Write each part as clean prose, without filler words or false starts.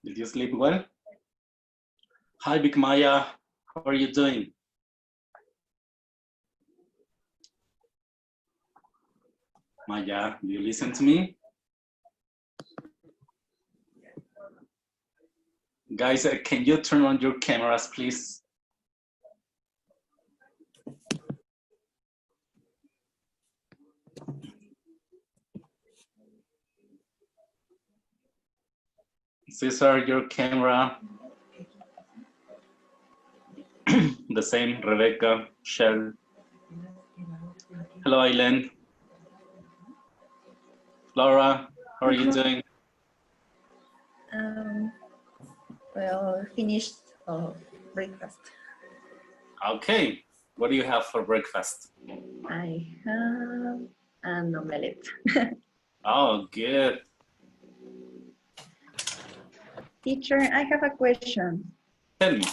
Did you sleep well? Hi, Big Maya. How are you doing? Maya, do you listen to me? Guys, can you turn on your cameras, please? Cesar, your camera. The same, Rebecca, Shell. Hello, Aileen. Laura, how are you doing? Well, finished breakfast. Okay, what do you have for breakfast? I have an omelette. Oh, good. Teacher, I have a question. Tell me.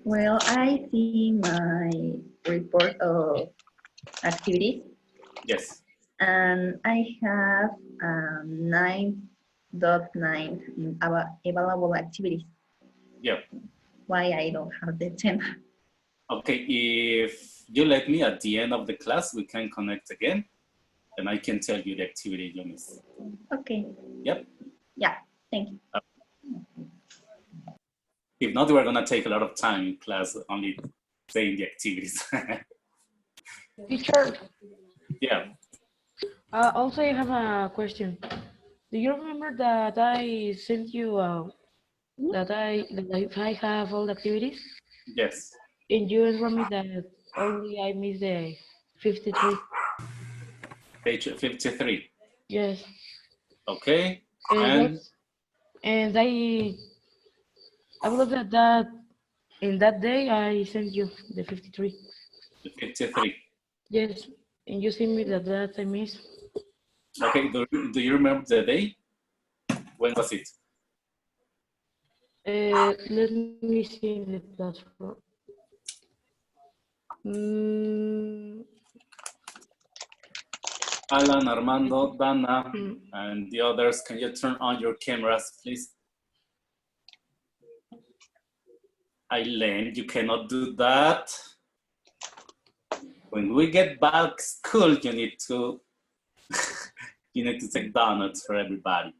Well, I see my report of activities. Yes. And I have 9.9 available activities. Yeah. Why I don't have the 10? Okay, if you let me at the end of the class, we can connect again and I can tell you the activity you missed. Okay. Yep. Yeah, thank you. If not, we're gonna take a lot of time in class only saying the activities. Teacher. Yeah. Also, I have a question. Do you remember that I sent you that I have all the activities? Yes. And you informed me that only I missed the 53. Page 53. Yes. Okay. And I believe that in that day I sent you the 53. The 53. Yes. And you sent me that I missed. Okay. Do you remember the day? When was it? Let me see the platform. Alan, Armando, Dana, and the others, can you turn on your cameras, please? Aileen, you cannot do that. When we get back school, you need to take donuts for everybody.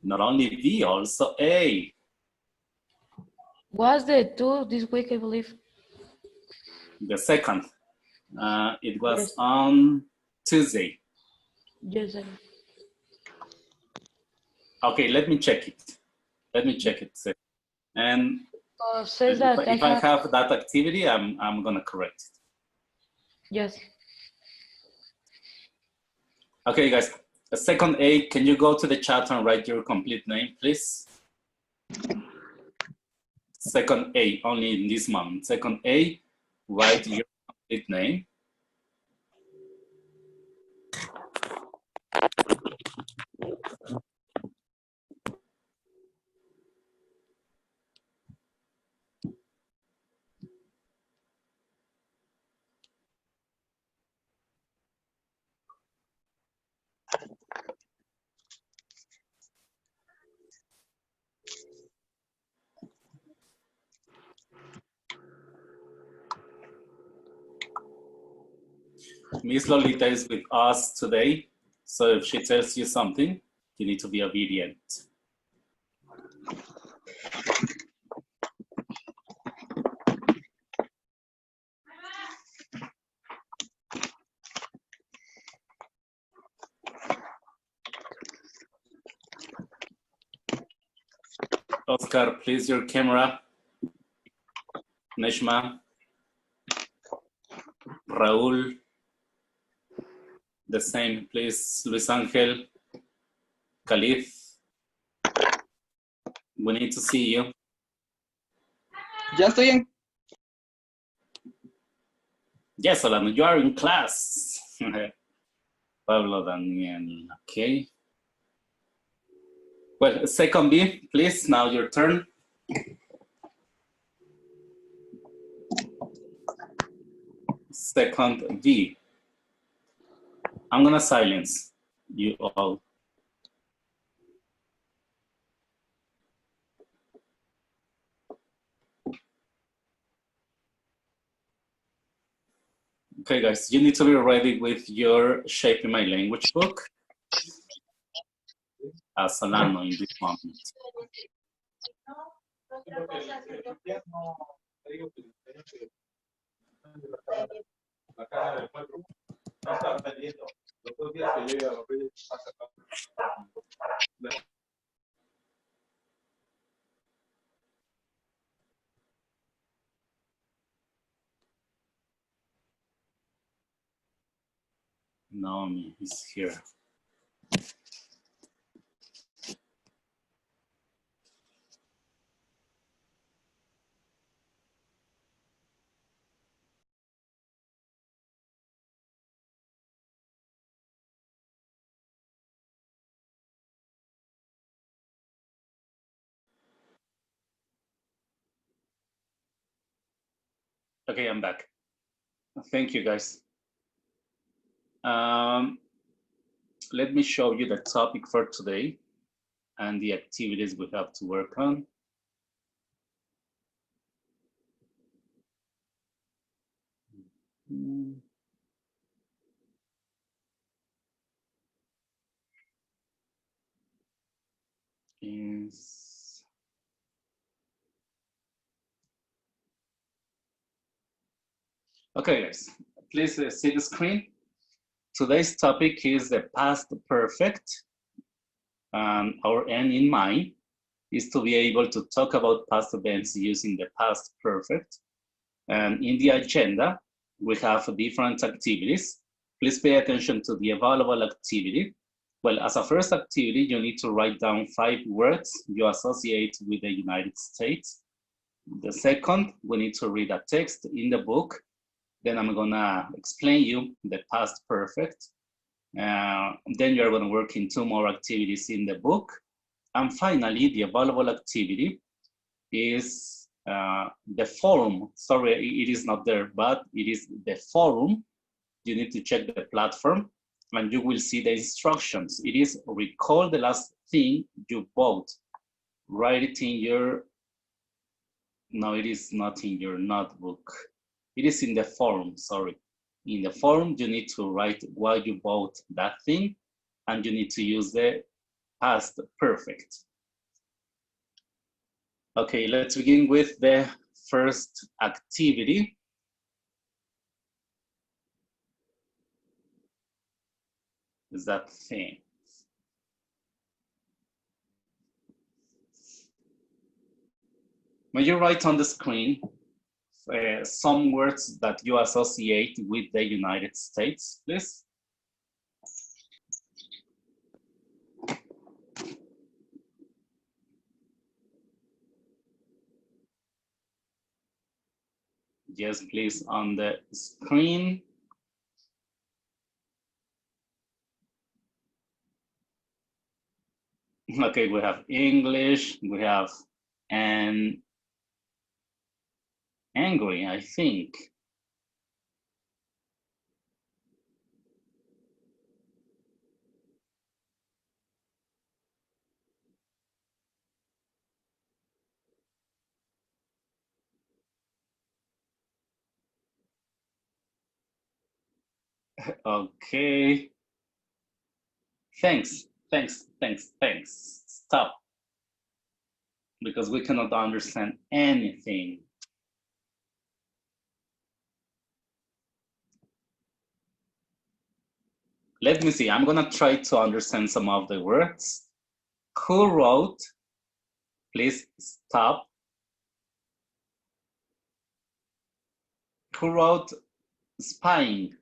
Not only B, also A. Was the 2 this week, I believe? The second, it was on Tuesday. Yes. Okay, let me check it. And says that if I have that activity, I'm gonna correct it. Yes. Okay, guys. Second A, can you go to the chat and write your complete name, please? Second A, only in this moment. Second A, write your complete name. Miss Lolita is with us today, so if she tells you something, you need to be obedient. Oscar, please, your camera. Neshma. Raul. The same, please. Luis Angel. Khalid. We need to see you. Ya estoy en. Yes, Solano, you are in class. Pablo Daniel, okay. Well, second B, please, now your turn. second V. I'm gonna silence you all. Okay, guys, you need to be ready with your Shaping My Language book as Solano in this moment. Naomi is here. Okay, I'm back. Thank you, guys. Let me show you the topic for today and the activities we have to work on. Okay, guys, please see the screen. Today's topic is the past perfect. Our end in mind is to be able to talk about past events using the past perfect. And in the agenda, we have different activities. Please pay attention to the available activity. Well, as a first activity, you need to write down 5 words you associate with the United States. The second, we need to read a text in the book. Then I'm gonna explain you the past perfect. Then you're gonna work in 2 more activities in the book. And finally, the available activity is the forum. Sorry, it is not there, but it is the forum. You need to check the platform and you will see the instructions. It is recall the last thing you bought. Write it in your, no, it is not in your notebook. It is in the forum, sorry. In the forum, you need to write why you bought that thing and you need to use the past perfect. Okay, let's begin with the first activity. Is that thing? When you write on the screen some words that you associate with the United States, please. Yes, please, on the screen. Okay, we have English, we have and angry, I think. Okay. Thanks. Stop. Because we cannot understand anything. Let me see, I'm gonna try to understand some of the words. Who wrote? Please stop. Who wrote spying?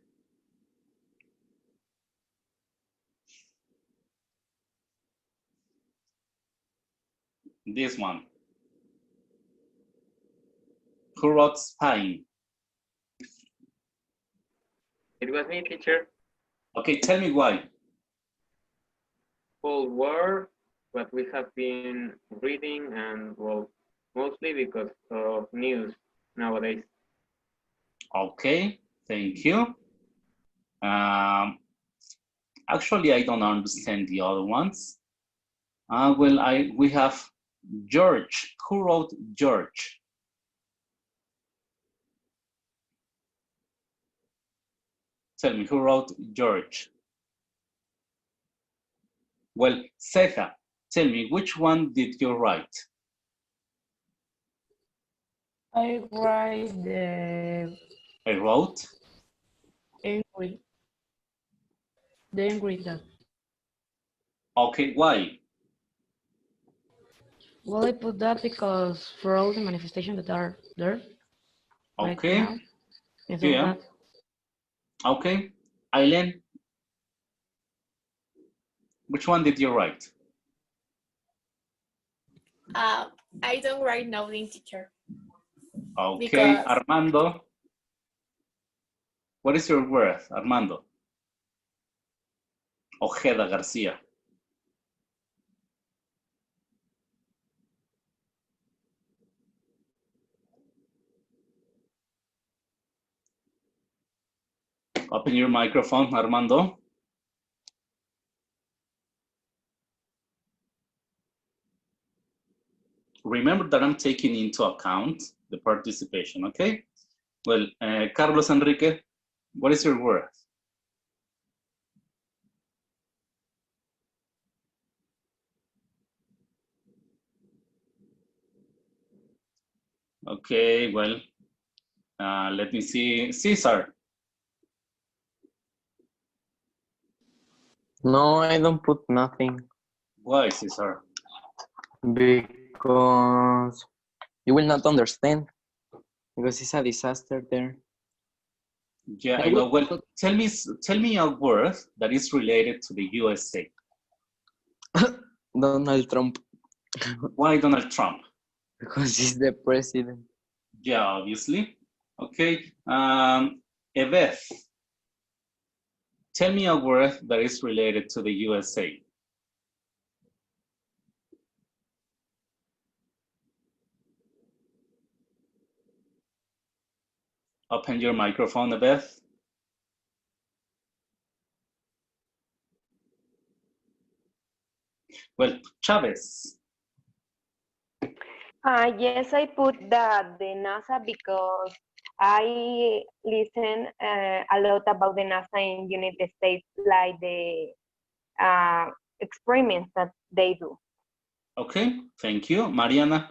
This one. Who wrote spying? It was me, teacher. Okay, tell me why. Cold War, what we have been reading, and well, mostly because of news nowadays. Okay, Thank you. Actually, I don't understand the other ones. Well, we have George. Who wrote George? Tell me, who wrote George? Well, Ceja, tell me, which one did you write? I write the I wrote? angry. The angry dog. Okay, why? Well, I put that because for all the manifestations that are there right Okay, now, it's all yeah. that. Okay, Aileen, which one did you write? I don't write nothing, teacher. Okay, Because- Armando. What is your word, Armando? Ojeda Garcia. Open your microphone, Armando. Remember that I'm taking into account the participation, okay? Well, Carlos Enrique, what is your word? Okay, well, let me see. Cesar. No, I don't put nothing Why, Cesar? because you will not understand because it's a disaster there. Yeah, I I know. will Well, tell me a word that is related to the USA. Donald Trump Why Donald Trump? because he's the president. Yeah, obviously. Okay. Eveth, tell me a word that is related to the USA. Open your microphone, Eveth. Well, Chavez. Yes, I put the NASA because I listen a lot about the NASA in United States, like the experiments that they do. Okay, thank you. Mariana.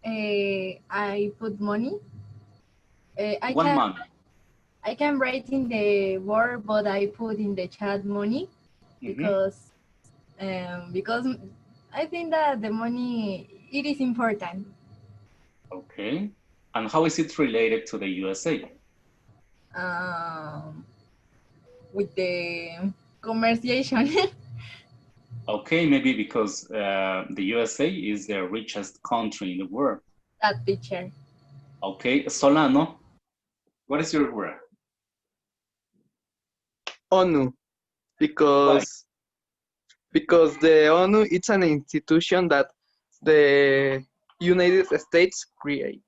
I put money. One month. I can write in the word, but I put in the chat money because I think that the money it is important. Okay. And how is it related to the USA? With the conversation. Okay, maybe because the USA is the richest country in the world. That picture. Okay, Solano, what is your word? ONU, because the ONU it's an institution that the United States create.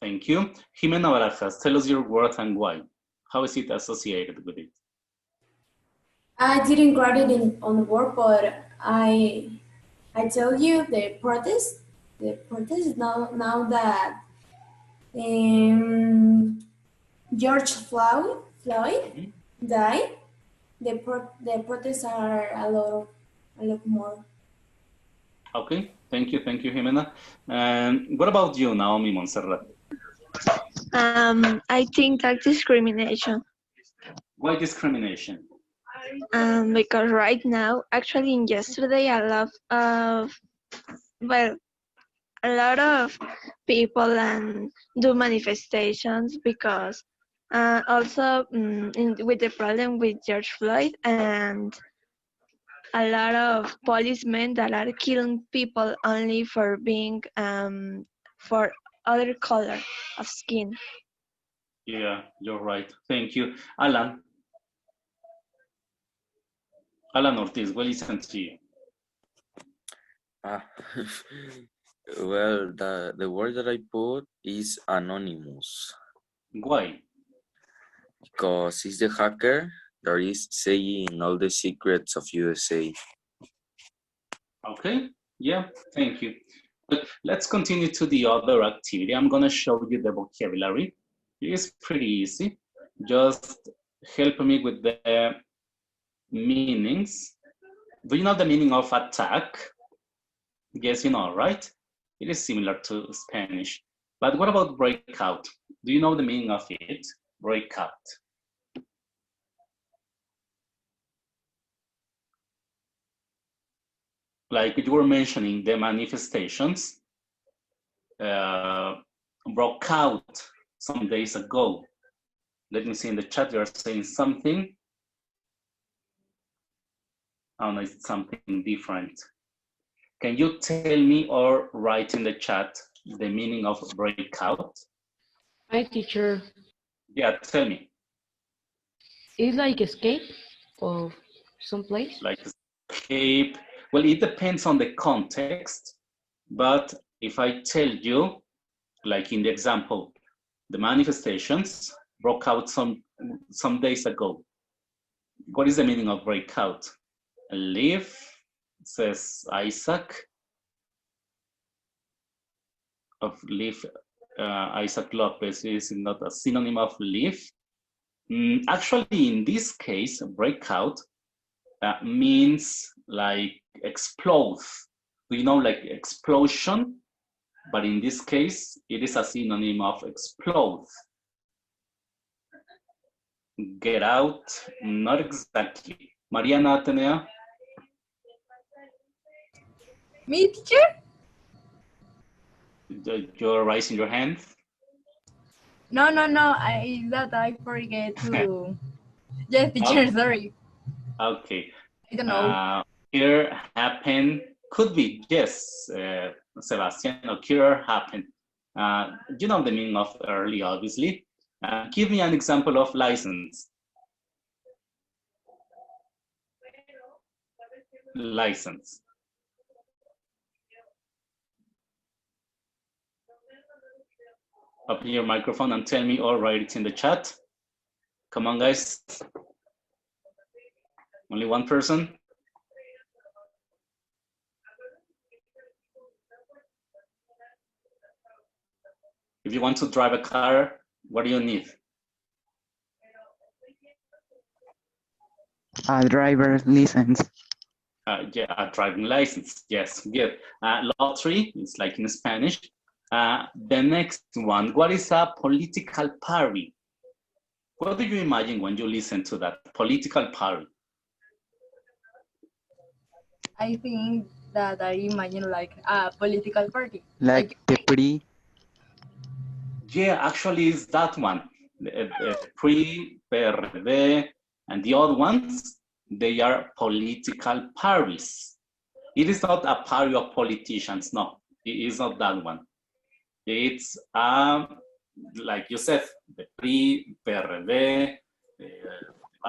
Thank you. Jimena Barajas, tell us your word and why. How is it associated with it? I didn't write it on the board, but I tell you the protest now that George Floyd died. The protests are a lot more. Okay, thank you, Jimena. And what about you, Naomi Montserrat? I think that discrimination. Why discrimination? Because right now, actually, yesterday, a lot of people do manifestations because also with the problem with George Floyd and a lot of policemen that are killing people only for being for other color of skin. Yeah, you're right. Thank you. Alan. Alan Ortiz, well, listen to you. Well, the word that I put is anonymous Why? because he's the hacker that is saying all the secrets of USA. Okay, yeah, thank you. But let's continue to the other activity. I'm gonna show you the vocabulary. It is pretty easy. Just help me with the meanings. Do you know the meaning of attack? Yes, you know, right? It is similar to Spanish. But what about breakout? Do you know the meaning of it? Breakout. Like you were mentioning, the manifestations broke out some days ago. Let me see in the chat, you are saying something. Oh no, it's something different. Can you tell me or write in the chat the meaning of breakout? Hi, teacher. Yeah, tell me. It's like escape of some place? Like escape. Well, it depends on the context, but if I tell you, like in the example, the manifestations broke out some days ago. What is the meaning of breakout? Leave, says Isaac. Of leave, Isaac Lopez is not a synonym of leave. Actually, in this case, breakout means like explode. Do you know, like explosion? But in this case, it is a synonym of explode. Get out, not exactly. Mariana Atenea? Me, teacher? You're raising your hand? No. I forget to. Yes, teacher. Okay. Sorry. Okay. I don't know. Here happen, could be, yes, Sebastian, occur, happen. You know the meaning of early, obviously. Give me an example of license. License. Open your microphone and tell me or write it in the chat. Come on, guys. Only one person. If you want to drive a car, what do you need? A driver's license. Yeah, a driving license. Yes, good. Lottery is like in Spanish. The next one, what is a political party? What do you imagine when you listen to that political party? I think that I imagine like a political party. Like the PRI. Yeah, actually, it's that one. PRI, PRD, and the other ones, they are political parties. It is not a party of politicians, no. It is not that one. It's, like you said, the PRI, PRD,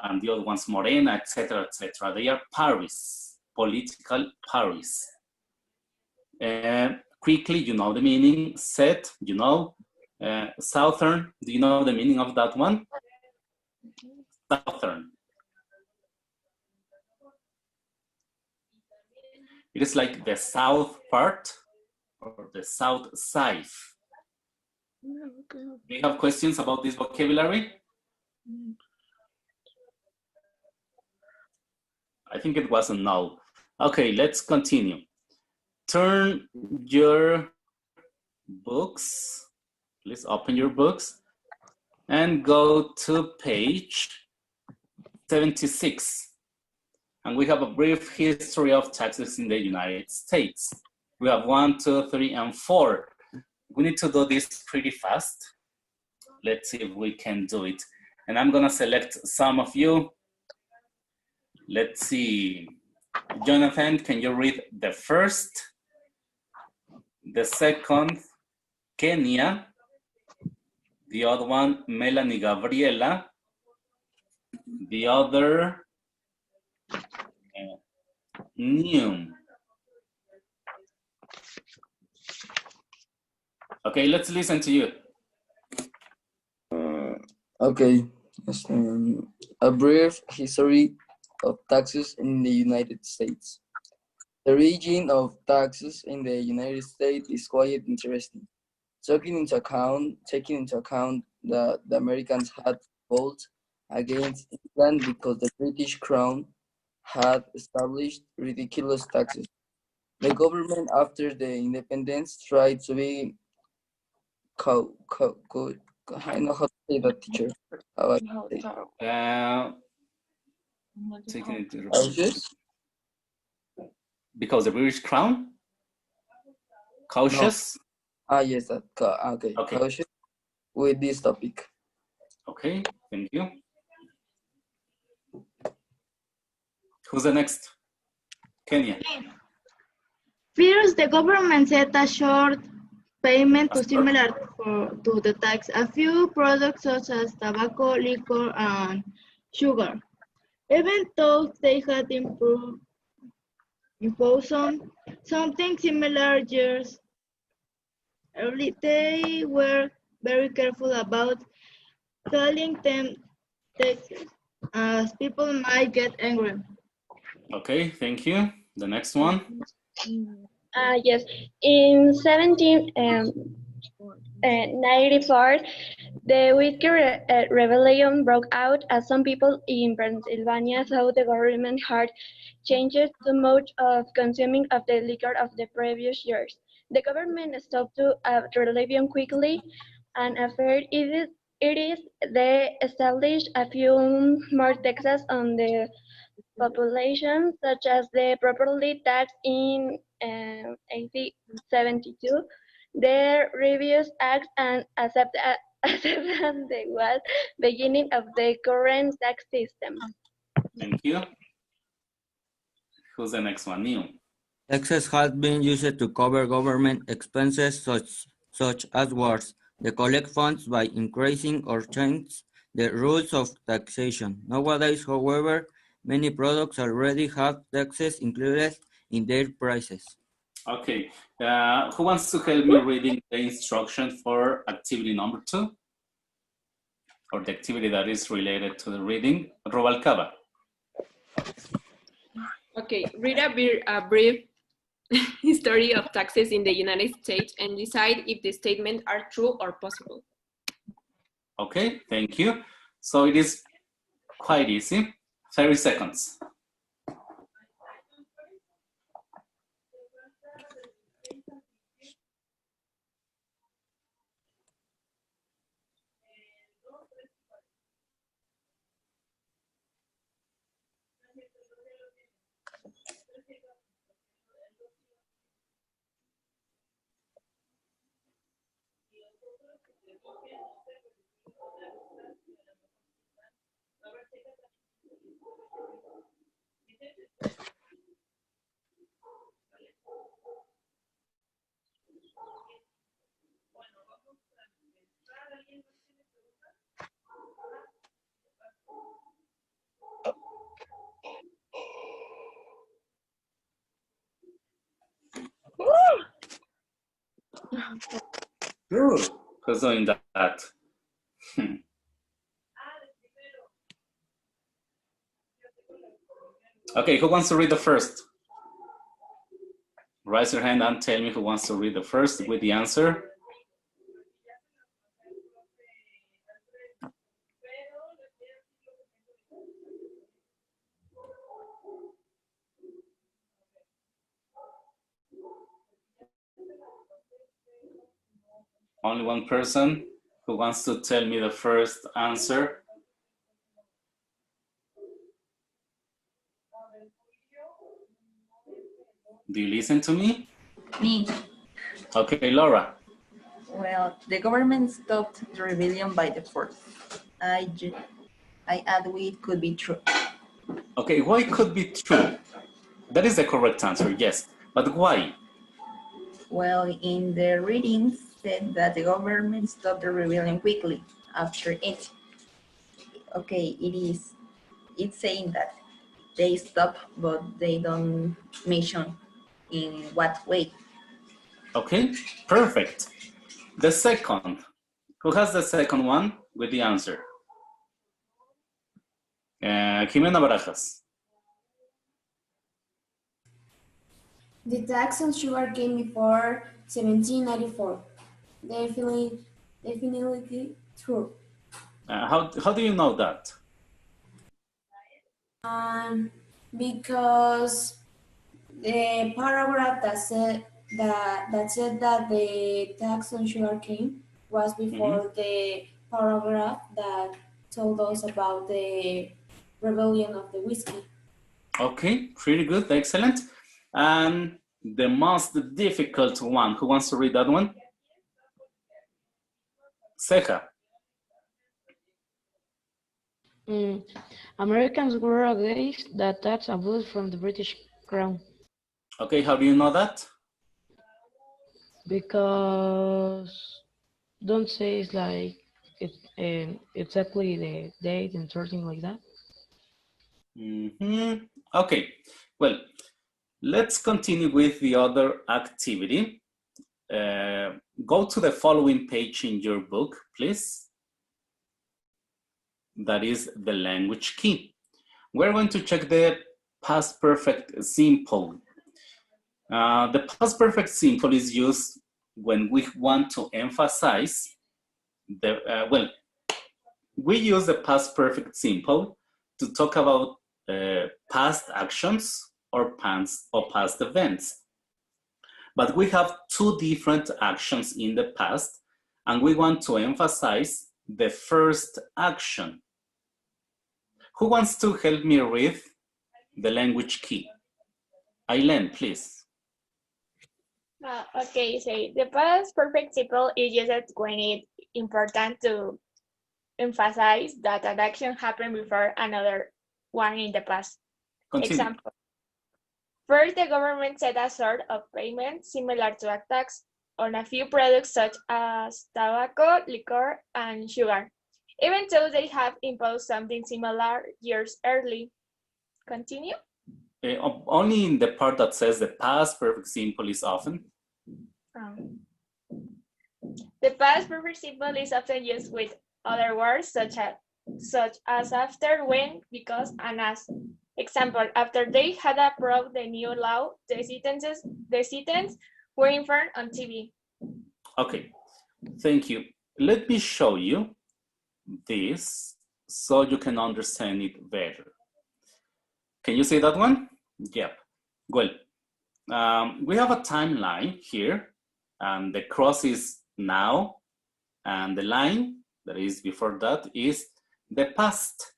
and the other ones, Morena, etc., etc. They are parties, political parties. Quickly, you know the meaning. Set, you know. Southern, do you know the meaning of that one? Southern. It is like the south part or the south side. Do you have questions about this vocabulary? I think it was a no. Okay, let's continue. Turn your books. Please open your books and go to page 76. And we have a brief history of taxes in the United States. We have 1, 2, 3, and 4. We need to do this pretty fast. Let's see if we can do it. And I'm gonna select some of you. Let's see. Jonathan, can you read the first? The second, Kenya. The other one, Melanie Gabriela. The other, Neum. Okay, let's listen to you. Okay, a brief history of taxes in the United States. The origin of taxes in the United States is quite interesting. Taking into account that the Americans had revolt against England because the British Crown had established ridiculous taxes. The government, after the independence, tried to be I know how to say that, teacher. How I say it. Taking into Cautious? because the British Crown? Cautious? No. Yes, that. Okay. Cautious with this topic. Okay, thank you. Who's the next? Kenya. First, the government set a short payment to similar to the tax. A few products such as tobacco, liquor, and sugar. Even though they had imposed something similar years early, they were very careful about calling them taxes, as people might get angry. Okay, thank you. The next one. Yes, in 1794, the Whiskey Rebellion broke out as some people in Pennsylvania thought the government had changed too much of consuming of the liquor of the previous years. The government stopped the rebellion quickly, and after it is they established a few more taxes on the population, such as the property tax in 1872, the Revised Act, and acceptance the was beginning of the current tax system. Thank you. Who's the next one? Neil. Taxes have been used to cover government expenses such as wars, to collect funds by increasing or change the rules of taxation. Nowadays, however, many products already have taxes included in their prices. Okay, who wants to help me reading the instruction for activity number 2? Or the activity that is related to the reading? Rubalcaba. Okay, read a brief history of taxes in the United States and decide if the statements are true or possible. Okay, thank you. So it is quite easy. 30 seconds. Who's doing that? Okay, who wants to read the first? Raise your hand and tell me who wants to read the first with the answer. Only one person who wants to tell me the first answer. Do you listen to me? Me. Okay, Laura. Well, the government stopped the rebellion by the 4th. I add it could be true. Okay, why could be true? That is the correct answer, yes. But why? Well, in the reading said that the government stopped the rebellion quickly after it. Okay, it's saying that they stop, but they don't mention in what way. Okay, perfect. The second. Who has the second one with the answer? Jimena Barajas. The tax on sugar came before 1794. Definitely true. How do you know that? Because the paragraph that said that the tax on sugar cane was before the paragraph that told us about the rebellion of the whiskey. Okay, pretty good, excellent. And the most difficult one, who wants to read that one? Ceja. Americans were against that tax abolished from the British Crown. Okay, how do you know that? Because don't say it's like exactly the date and something like that. Okay, well, let's continue with the other activity. Go to the following page in your book, please. That is the language key. We're going to check the past perfect simple. The past perfect simple is used when we want to emphasize the, we use the past perfect simple to talk about past actions or past events. But we have two different actions in the past, and we want to emphasize the first action. Who wants to help me read the language key? Aileen, please. Okay, so the past perfect simple is used when it's important to emphasize that an action happened before another one in the past. Continue. Example. First, the government set a sort of payment similar to a tax on a few products such as tobacco, liquor, and sugar, even though they have imposed something similar years early. Continue. Only in the part that says the past perfect simple is often. The past perfect simple is often used with other words such as after, when, because, and as. Example, after they had approved the new law, the citizens were informed on TV. Okay, thank you. Let me show you this so you can understand it better. Can you see that one? Yep. Well, we have a timeline here, and the cross is now, and the line that is before that is the past.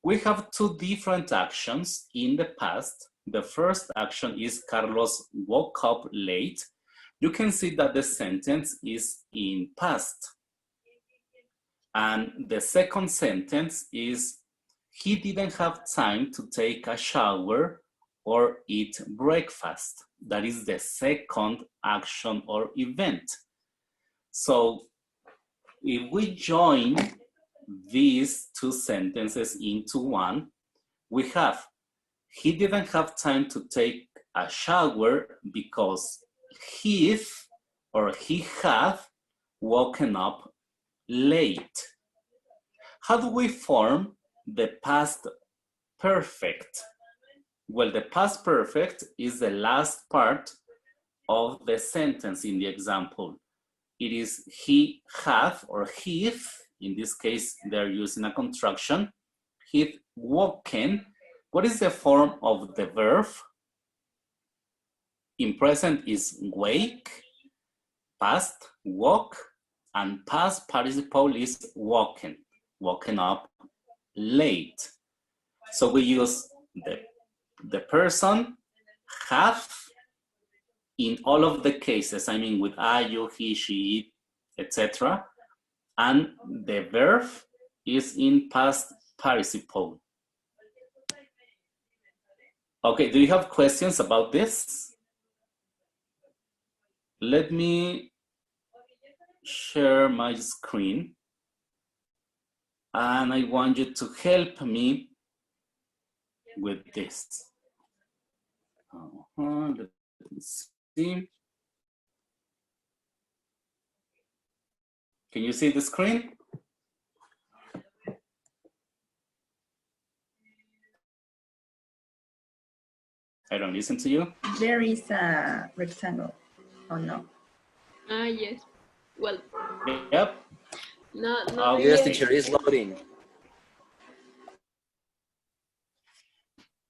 We have two different actions in the past. The first action is Carlos woke up late. You can see that the sentence is in past. And the second sentence is he didn't have time to take a shower or eat breakfast. That is the second action or event. So if we join these two sentences into one, we have he didn't have time to take a shower because he had woken up late. How do we form the past perfect? Well, the past perfect is the last part of the sentence in the example. It is he had or he. In this case, they're using a contraction. He'd woken. What is the form of the verb? In present is wake, past, woke, and past participle is woken, woken up late. So we use the person, have, in all of the cases, I mean with I, you, he, she, etc. And the verb is in past participle. Okay, do you have questions about this? Let me share my screen. And I want you to help me with this. Let me see. Can you see the screen? I don't listen to you. There is a rectangle. Oh no. Ah, yes. Well, Yep. no, Yes, really. teacher, is loading.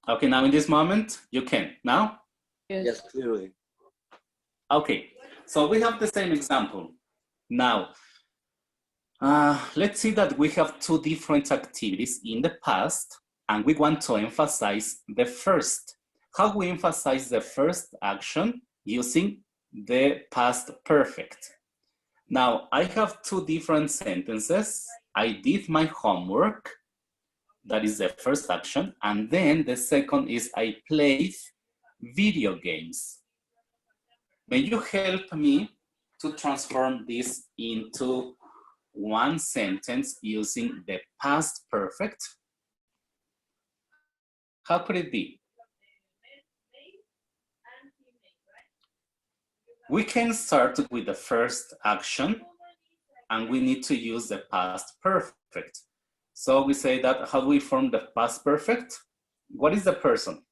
Okay, now in this moment, you can. Now? Yes, clearly. Okay, so we have the same example. Now, let's see that we have two different activities in the past, and we want to emphasize the first. How we emphasize the first action? Using the past perfect. Now, I have two different sentences. I did my homework. That is the first action. And then the second is I played video games. May you help me to transform this into one sentence using the past perfect? How could it be? We can start with the first action and we need to use the past perfect. So we say that, how do we form the past perfect? What is the person?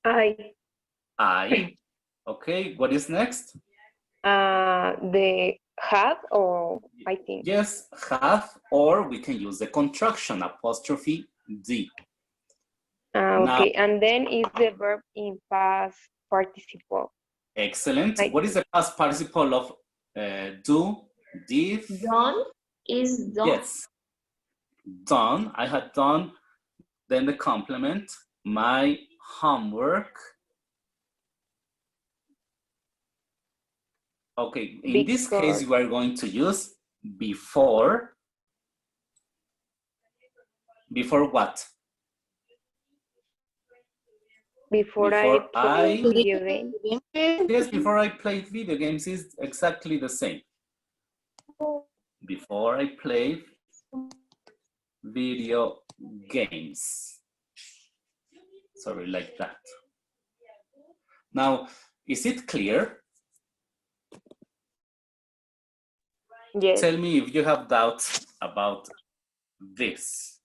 I. Okay, what is next? The have, or I think. Yes, have, or we can use the contraction apostrophe D. Okay, and then is the verb in past participle. Excellent. What is the past participle of do, did? Done is done. Yes. Done. I had done. Then the complement, my homework. Okay, in this case, you are going to use before. Before what? Before I played video games. Yes, before I played video games is exactly the same. Before I played video games. Sorry, like that. Now, is it clear? Yes. Tell me if you have doubts about this.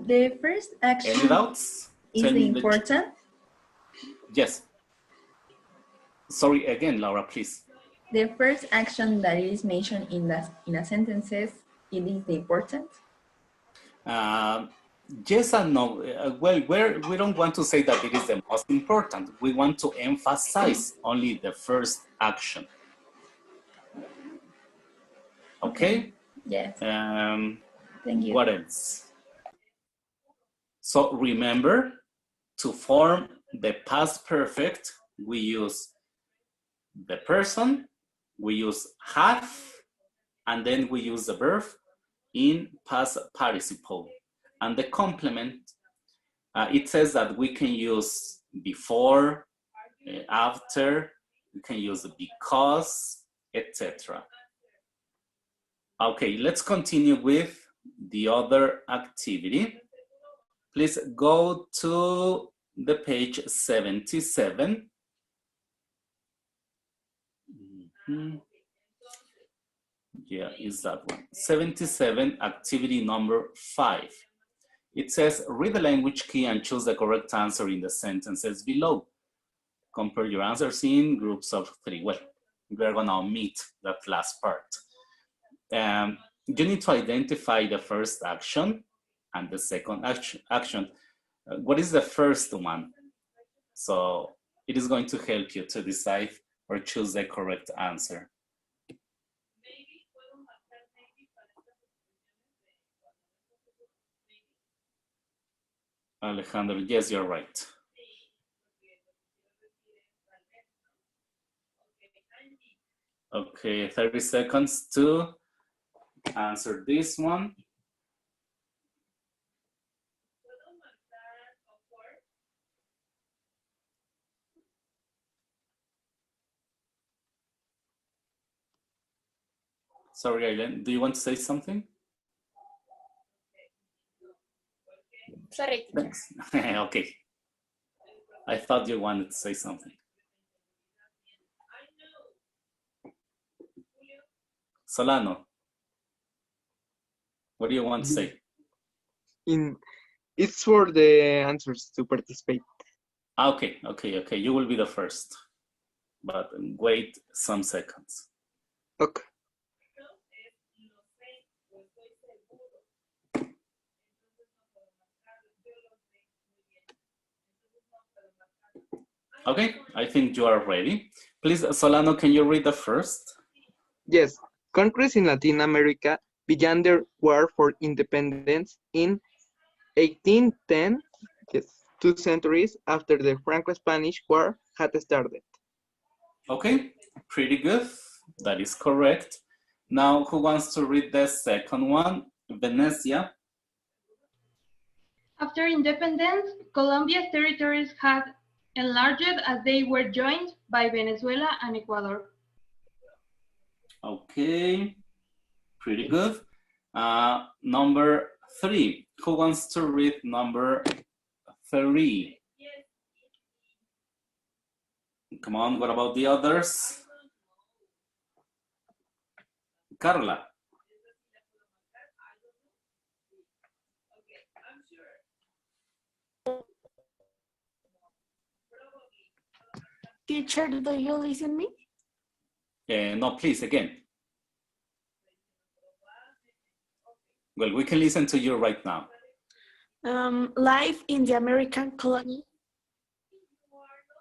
The first action Any doubts? is Tell the me important. Yes. Sorry again, Laura, please. The first action that is mentioned in a sentences, it is the important. Yes and no. Well, we don't want to say that it is the most important. We want to emphasize only the first action. Okay? Yes. Thank you. What else? So remember, to form the past perfect, we use the person, we use have, and then we use the verb in past participle. And the complement, it says that we can use before, after, we can use because, etc. Okay, let's continue with the other activity. Please go to the page 77. Yeah, is that one. 77, activity number 5. It says, read the language key and choose the correct answer in the sentences below. Compare your answers in groups of 3. Well, we're gonna omit that last part. You need to identify the first action and the second action. What is the first one? So it is going to help you to decide or choose the correct answer. Alejandro, yes, you're right. Okay, 30 seconds to answer this one. Sorry, Aileen, do you want to say something? Sorry. Thanks. Okay. I thought you wanted to say something. Solano, what do you want to say? It's for the answers to participate. Okay. You will be the first, but wait some seconds. Okay. Okay, I think you are ready. Please, Solano, can you read the first? Yes. Countries in Latin America began their war for independence in 1810, yes, 2 centuries after the Franco-Spanish War had started. Okay, pretty good. That is correct. Now, who wants to read the second one? Venecia. After independence, Colombia's territories had enlarged as they were joined by Venezuela and Ecuador. Okay, pretty good. Number 3. Who wants to read number 3? Come on, what about the others? Carla. Teacher, do you listen me? No, please, again. Well, we can listen to you right now. Life in the American colony.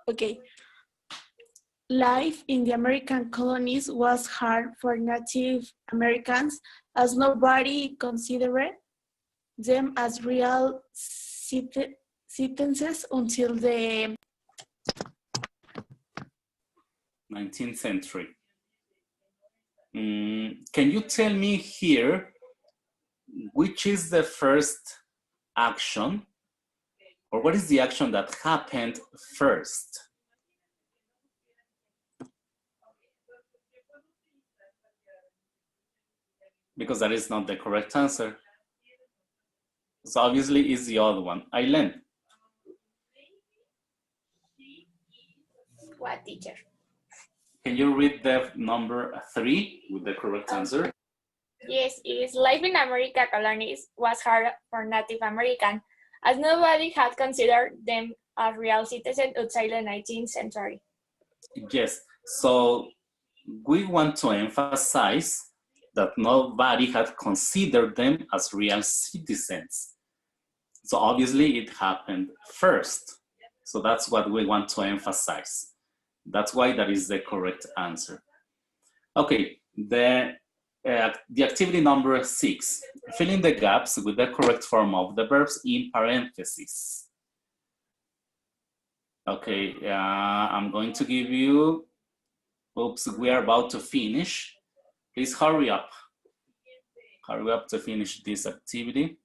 Okay. Life in the American colonies was hard for Native Americans as nobody considered them as real citizens until the 19th century. Can you tell me here which is the first action, or what is the action that happened first? Because that is not the correct answer. So obviously it's the other one. Aileen. What, teacher? Can you read the number 3 with the correct answer? Yes, it is life in America colonies was hard for Native American, as nobody had considered them as real citizens outside the 19th century. Yes, so we want to emphasize that nobody had considered them as real citizens. So obviously it happened first. So that's what we want to emphasize. That's why that is the correct answer. Okay, the activity number 6, fill in the gaps with the correct form of the verbs in parentheses. Okay, I'm going to give you, oops, we are about to finish. Please hurry up. Hurry up to finish this activity.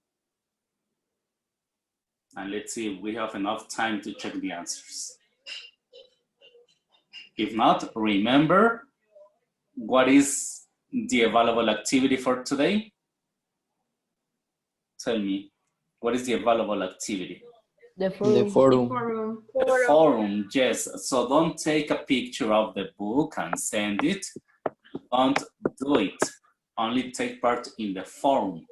And let's see if we have enough time to check the answers. If not, remember, what is the available activity for today? Tell me, what is the available activity? The forum. The forum, yes. So don't take a picture of the book and send it. Don't do it. Only take part in the forum.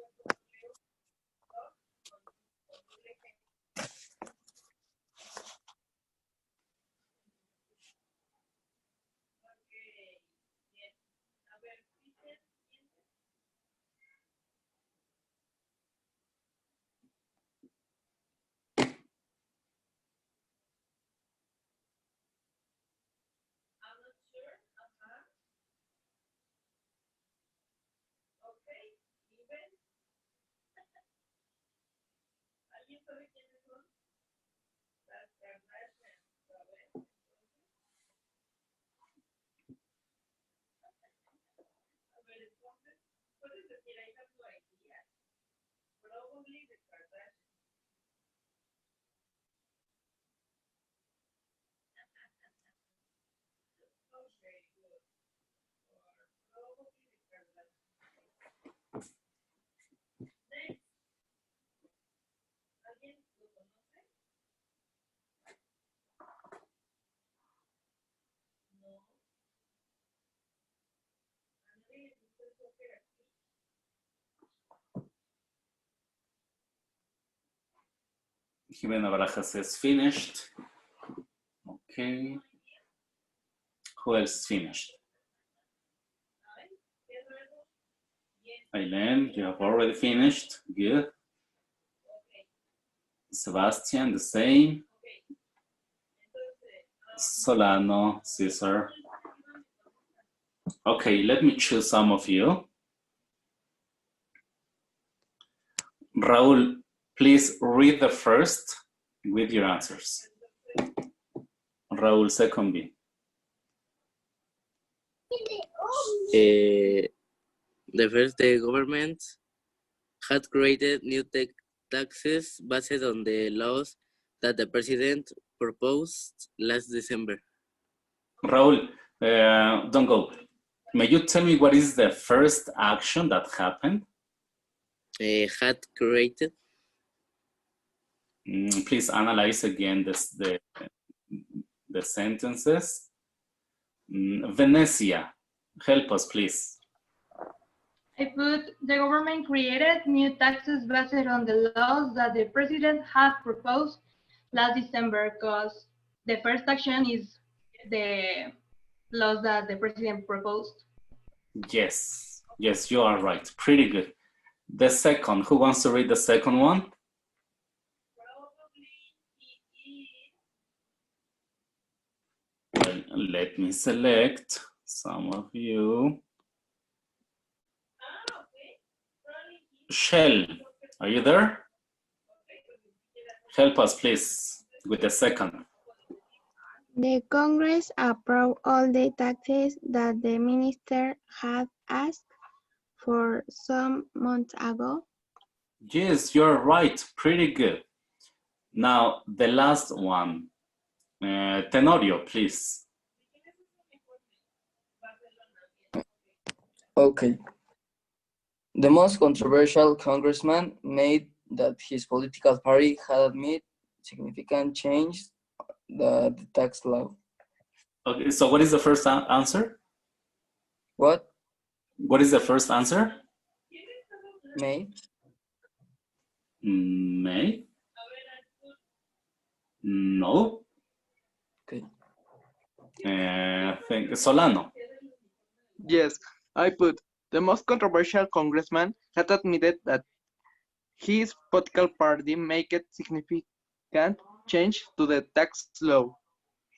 Jimena Barajas says finished. Okay. Who else is finished? Aileen, you have already finished. Good. Sebastian, the same. Solano, Cesar. Okay, let me choose some of you. Raul, please read the first with your answers. Raul, second B. The first, the government had created new taxes based on the laws that the president proposed last December. Raul, don't go. May you tell me what is the first action that happened? Had created. Please analyze again the sentences. Venecia, help us, please. I put the government created new taxes based on the laws that the president had proposed last December, because the first action is the laws that the president proposed. Yes, yes, you are right. Pretty good. The second, who wants to read the second one? Well, let me select some of you. Shell, are you there? Help us, please, with the second. The Congress approved all the taxes that the minister had asked for some months ago. Yes, you're right. Pretty good. Now, the last one. Tenorio, please. Okay. The most controversial congressman made that his political party had made significant change the tax law. Okay, so what is the first answer? What? What is the first answer? May. May? No. Okay. I think Solano. Yes, I put the most controversial congressman had admitted that his political party made a significant change to the tax law.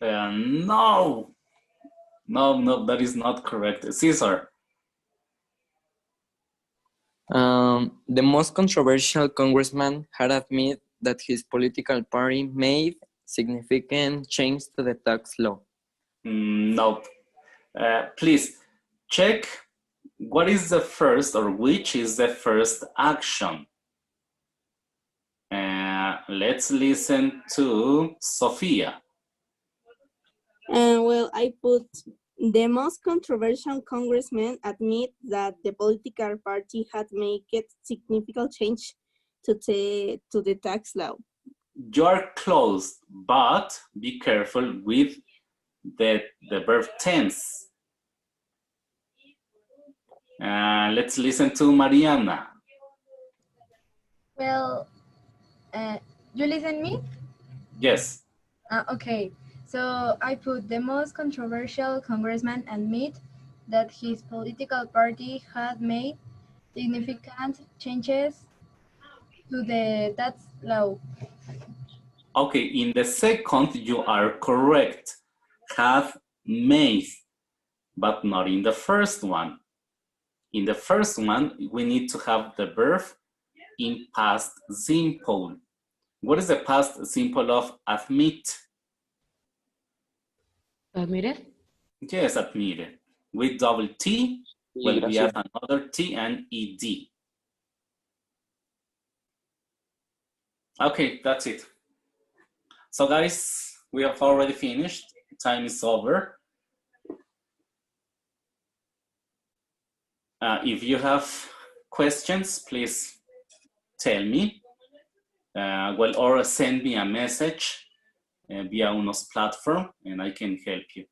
No, that is not correct. Cesar. The most controversial congressman had admitted that his political party made significant change to the tax law. No. Please check what is the first or which is the first action. Let's listen to Sophia. Well, I put the most controversial congressman admit that the political party had made significant change to the tax law. You're close, but be careful with the verb tense. Let's listen to Mariana. Well, you listen me? Yes. Okay, so I put the most controversial congressman admit that his political party had made significant changes to the tax law. Okay, in the second, you are correct. Have made, but not in the first one. In the first one, we need to have the verb in past simple. What is the past simple of admit? Admitted? Yes, admitted. With double T, when we have another T and ED. Okay, that's it. So guys, we have already finished. Time is over. If you have questions, please tell me. Or send me a message via UNOS platform and I can help you.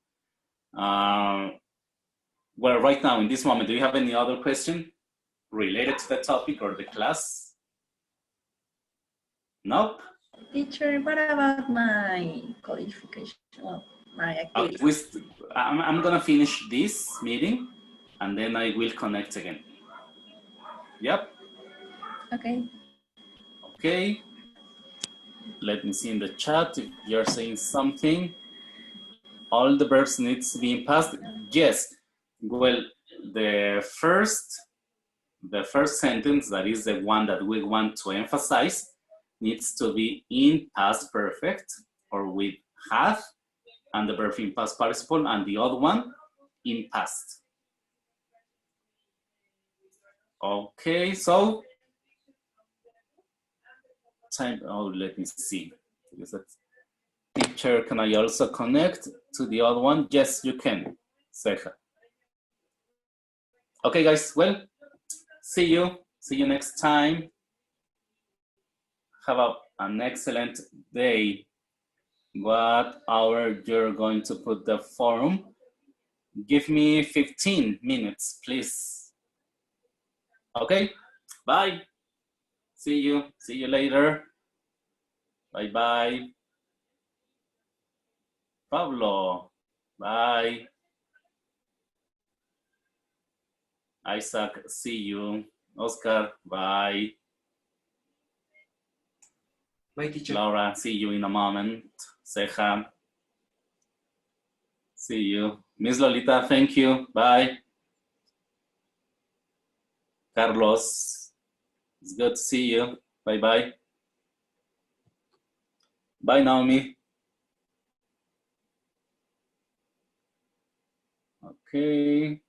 Well, right now, in this moment, do you have any other question related to the topic or the class? Nope. Teacher, what about my qualification? Well, my activities. I'm gonna finish this meeting and then I will connect again. Yep. Okay. Okay. Let me see in the chat if you're saying something. All the verbs needs to be in past. Yes. Well, the first sentence, that is the one that we want to emphasize, needs to be in past perfect or with have and the verb in past participle, and the other one in past. Okay, so time. Oh, let me see. Teacher, can I also connect to the other one? Yes, you can, Seja. Okay, guys. Well, see you. See you next time. Have an excellent day. What hour you're going to put the forum? Give me 15 minutes, please. Okay, bye. See you later. Bye-bye. Pablo, bye. Isaac, see you. Oscar, bye. Bye, teacher. Laura, see you in a moment. Seja, see you. Miss Lolita, thank you. Bye. Carlos, it's good to see you. Bye-bye. Bye, Naomi. Okay.